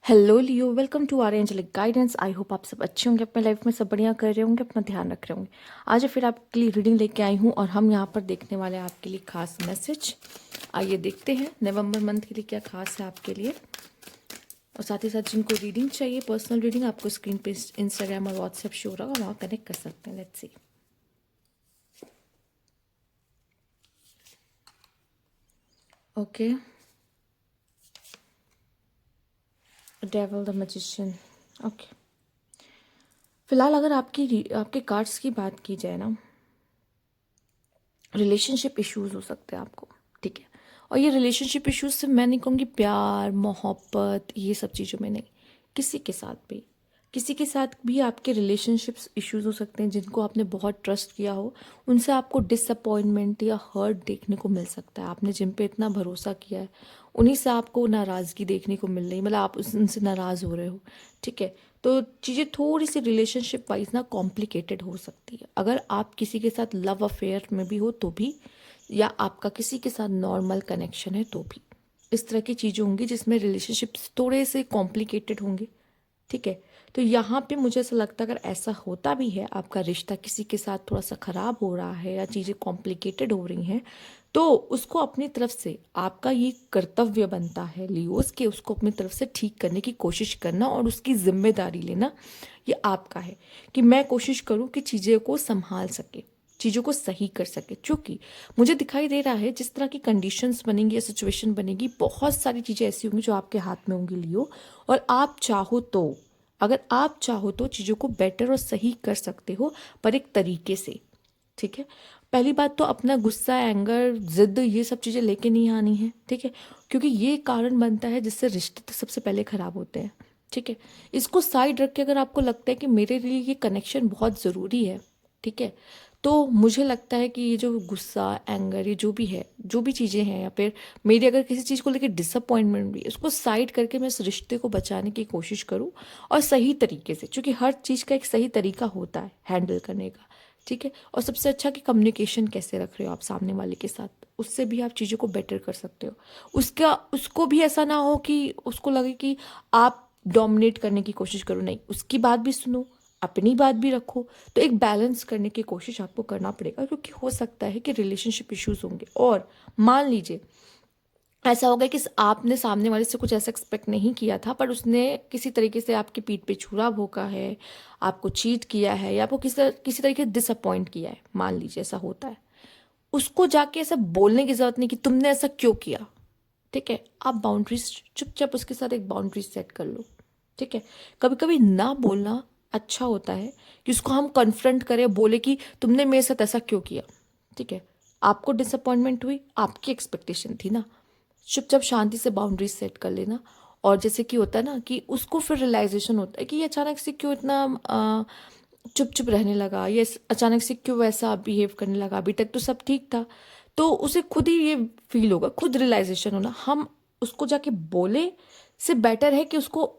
Hello Leo, welcome to our angelic guidance. I hope आप सब अच्छे होंगे, अपने लाइफ में सब बढ़िया कर रहे होंगे, अपना ध्यान रख रहे होंगे। आज फिर आपके लिए रीडिंग लेके आई हूँ और हम यहाँ पर देखने वाले हैं आपके लिए खास मैसेज। आइए देखते हैं नवंबर मंथ के लिए क्या खास है आपके लिए। और साथ ही साथ जिनको रीडिंग चाहिए, पर्सनल रीडिंग, आपको स्क्रीन पे इंस्टाग्राम और व्हाट्सएप शो रहा होगा, वहाँ कनेक्ट कर सकते हैं। Let's see. Okay, devil, the magician. Okay, फिलहाल अगर आपके कार्ड्स की बात की जाए ना, रिलेशनशिप इश्यूज हो सकते हैं आपको, ठीक है। और ये रिलेशनशिप इश्यूज सिर्फ मैं नहीं कहूँगी प्यार मोहब्बत ये सब चीज़ों में नहीं, किसी के साथ भी, किसी के साथ भी आपके रिलेशनशिप्स इश्यूज हो सकते हैं जिनको आपने बहुत ट्रस्ट किया हो, उनसे आपको डिसअपॉइंटमेंट या हर्ट देखने को मिल सकता है। आपने जिन पे इतना भरोसा किया है उन्हीं से आपको नाराज़गी देखने को मिल रही, मतलब आप उनसे नाराज़ हो रहे हो, ठीक है। तो चीज़ें थोड़ी सी रिलेशनशिप वाइज ना कॉम्प्लिकेटेड हो सकती है। अगर आप किसी के साथ लव अफेयर में भी हो तो भी, या आपका किसी के साथ नॉर्मल कनेक्शन है तो भी, इस तरह की चीज़ें होंगी जिसमें रिलेशनशिप्स थोड़े से कॉम्प्लिकेटेड होंगे, ठीक है। तो यहाँ पे मुझे ऐसा लगता है अगर ऐसा होता भी है, आपका रिश्ता किसी के साथ थोड़ा सा ख़राब हो रहा है या चीज़ें कॉम्प्लिकेटेड हो रही हैं, तो उसको अपनी तरफ से आपका ये कर्तव्य बनता है लियोस के उसको अपनी तरफ से ठीक करने की कोशिश करना और उसकी जिम्मेदारी लेना। ये आपका है कि मैं कोशिश करूँ कि चीज़ें को संभाल सके, चीज़ों को सही कर सके। क्योंकि मुझे दिखाई दे रहा है जिस तरह की कंडीशंस बनेंगी या सिचुएशन बनेगी, बहुत सारी चीज़ें ऐसी होंगी जो आपके हाथ में होंगी लियो। और आप चाहो तो, अगर आप चाहो तो चीज़ों को बेटर और सही कर सकते हो, पर एक तरीके से, ठीक है। पहली बात तो अपना गुस्सा, एंगर, जिद, ये सब चीज़ें लेके नहीं आनी है, ठीक है। क्योंकि ये कारण बनता है जिससे रिश्ते तो सबसे पहले ख़राब होते हैं, ठीक है। इसको साइड रख के अगर आपको लगता है कि मेरे लिए ये कनेक्शन बहुत ज़रूरी है, ठीक है, तो मुझे लगता है कि ये जो गुस्सा, एंगर, ये जो भी है, जो भी चीज़ें हैं, या फिर मेरी अगर किसी चीज़ को लेकर डिसअपॉइंटमेंट भी है, उसको साइड करके मैं इस रिश्ते को बचाने की कोशिश करूँ और सही तरीके से, क्योंकि हर चीज़ का एक सही तरीका होता है हैंडल करने का, ठीक है। और सबसे अच्छा कि कम्युनिकेशन कैसे रख रहे हो आप सामने वाले के साथ, उससे भी आप चीज़ों को बेटर कर सकते हो। उसको भी ऐसा ना हो कि उसको लगे कि आप डोमिनेट करने की कोशिश करो, नहीं, उसकी बात भी सुनो, अपनी बात भी रखो। तो एक बैलेंस करने की कोशिश आपको करना पड़ेगा, क्योंकि हो सकता है कि रिलेशनशिप इश्यूज होंगे। और मान लीजिए ऐसा होगा कि आपने सामने वाले से कुछ ऐसा एक्सपेक्ट नहीं किया था, पर उसने किसी तरीके से आपकी पीठ पे छुरा भोंका है, आपको चीट किया है, या आपको किसी तरीके से डिसअपॉइंट किया है, मान लीजिए ऐसा होता है, उसको जाके ऐसा बोलने की जरूरत नहीं कि तुमने ऐसा क्यों किया, ठीक है। आप बाउंड्रीज, चुपचाप उसके साथ एक बाउंड्री सेट कर लो, ठीक है। कभी कभी ना बोलना अच्छा होता है कि उसको हम कन्फ्रंट करें, बोले कि तुमने मेरे साथ ऐसा क्यों किया, ठीक है। आपको डिसअपॉइंटमेंट हुई, आपकी एक्सपेक्टेशन थी ना, चुपचाप शांति से बाउंड्रीज सेट कर लेना। और जैसे कि होता है ना कि उसको फिर रियलाइजेशन होता है कि ये अचानक से क्यों इतना चुप चुप रहने लगा, ये अचानक से क्यों वैसा बिहेव करने लगा, अभी तक तो सब ठीक था। तो उसे खुद ही ये फील होगा, खुद रियलाइजेशन होना। हम उसको जाके बोले से बेटर है कि उसको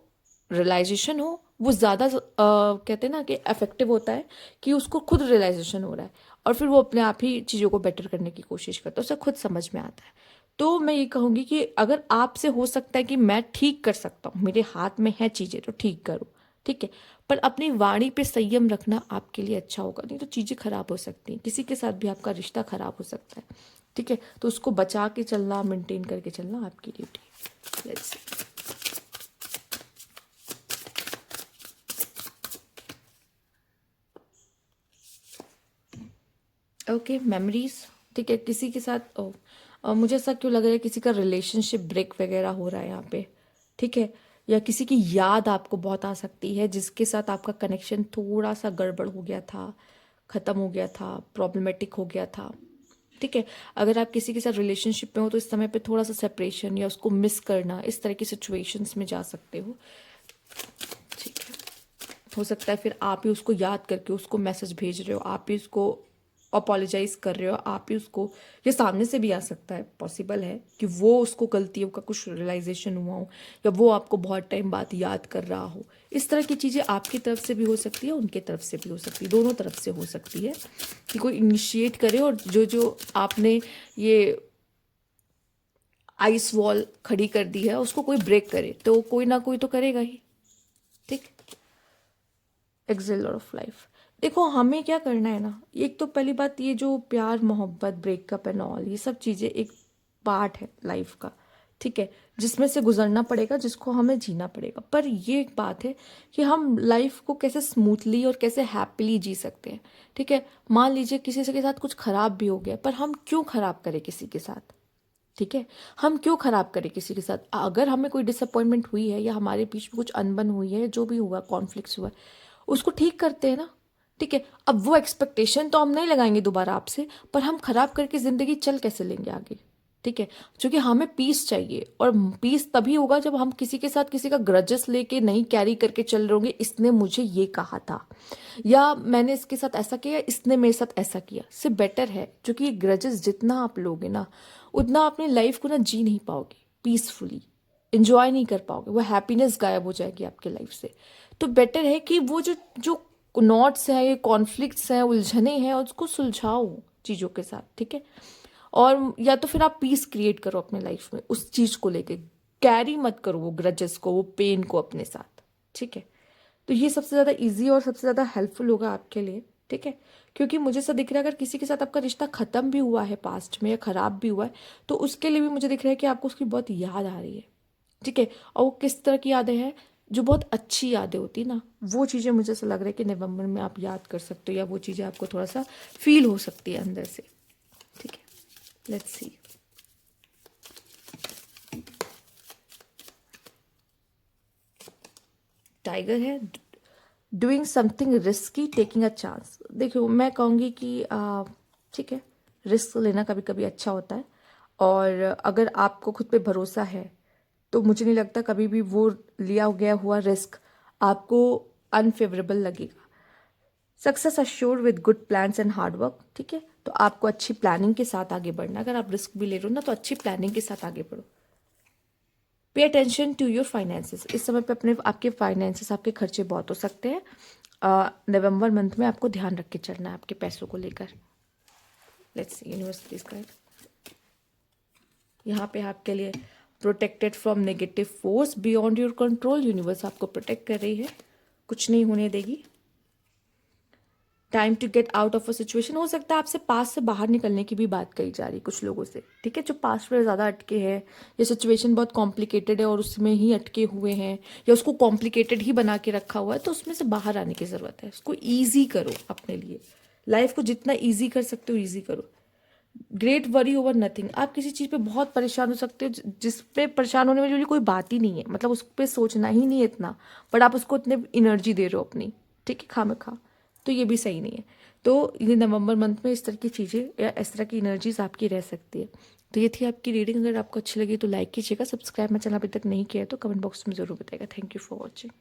रियलाइजेशन हो, वो ज़्यादा कहते हैं ना कि इफेक्टिव होता है कि उसको खुद रियलाइजेशन हो रहा है और फिर वो अपने आप ही चीज़ों को बेटर करने की कोशिश करता है, उसे खुद समझ में आता है। तो मैं ये कहूँगी कि अगर आपसे हो सकता है कि मैं ठीक कर सकता हूँ, मेरे हाथ में है चीज़ें तो ठीक करूँ, ठीक है। पर अपनी वाणी पे संयम रखना आपके लिए अच्छा होगा, नहीं तो चीज़ें खराब हो सकती हैं, किसी के साथ भी आपका रिश्ता खराब हो सकता है, ठीक है। तो उसको बचा के चलना, मेंटेन करके चलना आपकी ड्यूटी है। Let's see. ओके, मेमोरीज, ठीक है। किसी के साथ मुझे ऐसा क्यों लग रहा है किसी का रिलेशनशिप ब्रेक वगैरह हो रहा है यहाँ पे, ठीक है। या किसी की याद आपको बहुत आ सकती है जिसके साथ आपका कनेक्शन थोड़ा सा गड़बड़ हो गया था, ख़त्म हो गया था, प्रॉब्लमेटिक हो गया था, ठीक है। अगर आप किसी के साथ रिलेशनशिप में हो तो इस समय पे थोड़ा सा सेपरेशन या उसको मिस करना, इस तरह की सिचुएशंस में जा सकते हो, ठीक है। हो सकता है फिर आप ही उसको याद करके उसको मैसेज भेज रहे हो, आप ही उसको अपोलोजाइज कर रहे हो, आप ही उसको, ये सामने से भी आ सकता है, पॉसिबल है कि वो उसको गलतियों का कुछ रियलाइजेशन हुआ हो, या वो आपको बहुत टाइम बाद याद कर रहा हो। इस तरह की चीज़ें आपकी तरफ से भी हो सकती है, उनके तरफ से भी हो सकती है, दोनों तरफ से हो सकती है कि कोई इनिशिएट करे और जो जो आपने ये आइस वॉल खड़ी कर दी है, उसको कोई ब्रेक करे तो कोई ना कोई तो करेगा ही, ठीक। Excel of life. देखो हमें क्या करना है ना, एक तो पहली बात, ये जो प्यार मोहब्बत ब्रेकअप एंड ऑल ये सब चीज़ें एक पार्ट है लाइफ का, ठीक है, जिसमें से गुजरना पड़ेगा, जिसको हमें जीना पड़ेगा। पर ये एक बात है कि हम लाइफ को कैसे स्मूथली और कैसे हैप्पीली जी सकते हैं, ठीक है। मान लीजिए किसी से के साथ कुछ खराब भी हो गया, पर हम क्यों खराब करें किसी के साथ, ठीक है। हम क्यों खराब करें किसी के साथ। अगर हमें कोई डिसअपॉइंटमेंट हुई है या हमारे बीच में कुछ अनबन हुई है, जो भी हुआ कॉन्फ्लिक्ट्स हुआ है, उसको ठीक करते हैं ना, ठीक है। अब वो एक्सपेक्टेशन तो हम नहीं लगाएंगे दोबारा आपसे, पर हम खराब करके ज़िंदगी चल कैसे लेंगे आगे, ठीक है। क्योंकि हमें पीस चाहिए, और पीस तभी होगा जब हम किसी के साथ किसी का ग्रजेस लेके नहीं कैरी करके चल रहे होंगे, इसने मुझे ये कहा था या मैंने इसके साथ ऐसा किया, इसने मेरे साथ ऐसा किया, से बेटर है। क्योंकि ये ग्रजेस जितना आप लोगे ना, उतना अपनी लाइफ को ना जी नहीं पाओगे पीसफुली, इंजॉय नहीं कर पाओगे, वो हैप्पीनेस गायब हो जाएगी आपके लाइफ से। तो बेटर है कि वो जो जो नॉट्स हैं, ये कॉन्फ्लिक्ट्स हैं, उलझने हैं, उसको सुलझाओ चीज़ों के साथ, ठीक है। और या तो फिर आप पीस क्रिएट करो अपने लाइफ में उस चीज़ को लेके, कैरी मत करो वो ग्रजेस को, वो पेन को अपने साथ, ठीक है। तो ये सबसे ज़्यादा इजी और सबसे ज़्यादा हेल्पफुल होगा आपके लिए, ठीक है। क्योंकि मुझे ऐसा दिख रहा है अगर किसी के साथ आपका रिश्ता ख़त्म भी हुआ है पास्ट में या ख़राब भी हुआ है, तो उसके लिए भी मुझे दिख रहा है कि आपको उसकी बहुत याद आ रही है, ठीक है। और वो किस तरह की यादें हैं, जो बहुत अच्छी यादें होती ना, वो चीज़ें मुझे ऐसा लग रहा है कि नवंबर में आप याद कर सकते हो, या वो चीज़ें आपको थोड़ा सा फील हो सकती है अंदर से, ठीक है। Let's see. टाइगर है, doing something risky, taking a chance. देखो मैं कहूँगी कि ठीक है, रिस्क लेना कभी कभी अच्छा होता है, और अगर आपको खुद पे भरोसा है तो मुझे नहीं लगता कभी भी वो लिया गया हुआ रिस्क आपको अनफेवरेबल लगेगा। Success assured with good plans and hard work, ठीक है। तो आपको अच्छी प्लानिंग के साथ आगे बढ़ना, अगर आप रिस्क भी ले रहे हो ना, तो अच्छी प्लानिंग के साथ आगे बढ़ो। Pay attention to your finances. इस समय पे अपने आपके फाइनेंसेस, आपके खर्चे बहुत हो सकते हैं। नवंबर मंथ में आपको ध्यान रख के चलना है आपके पैसों को लेकर। Let's see universities guide. यहाँ पे आपके लिए protected from negative force beyond your control. Universe आपको प्रोटेक्ट कर रही है, कुछ नहीं होने देगी। Time to get out of a situation. हो सकता है आपसे पास से बाहर निकलने की भी बात कही जा रही है कुछ लोगों से, ठीक है, जो पास में ज़्यादा अटके हैं, या सिचुएशन बहुत कॉम्प्लिकेटेड है और उसमें ही अटके हुए हैं, या उसको कॉम्प्लिकेटेड ही बना के रखा हुआ है, तो उसमें से बाहर आने की ज़रूरत है। उसको ईजी करो अपने लिए, लाइफ को जितना ईजी कर सकते हो ईजी करो। Great worry over nothing. आप किसी चीज़ पे बहुत परेशान हो सकते हो जिस पे परेशान होने वाली कोई बात ही नहीं है, मतलब उस पर सोचना ही नहीं है इतना, बट आप उसको इतने एनर्जी दे रहे हो अपनी, ठीक है, खामखा, तो ये भी सही नहीं है। तो ये नवंबर मंथ में इस तरह की चीज़ें या इस तरह की एनर्जीज आपकी रह सकती है। तो ये थी आपकी रीडिंग। अगर आपको अच्छी लगी तो लाइक कीजिएगा, सब्सक्राइब मेरा चैनल अभी तक नहीं किया है तो कमेंट बॉक्स में ज़रूर बताइएगा। Thank you for watching.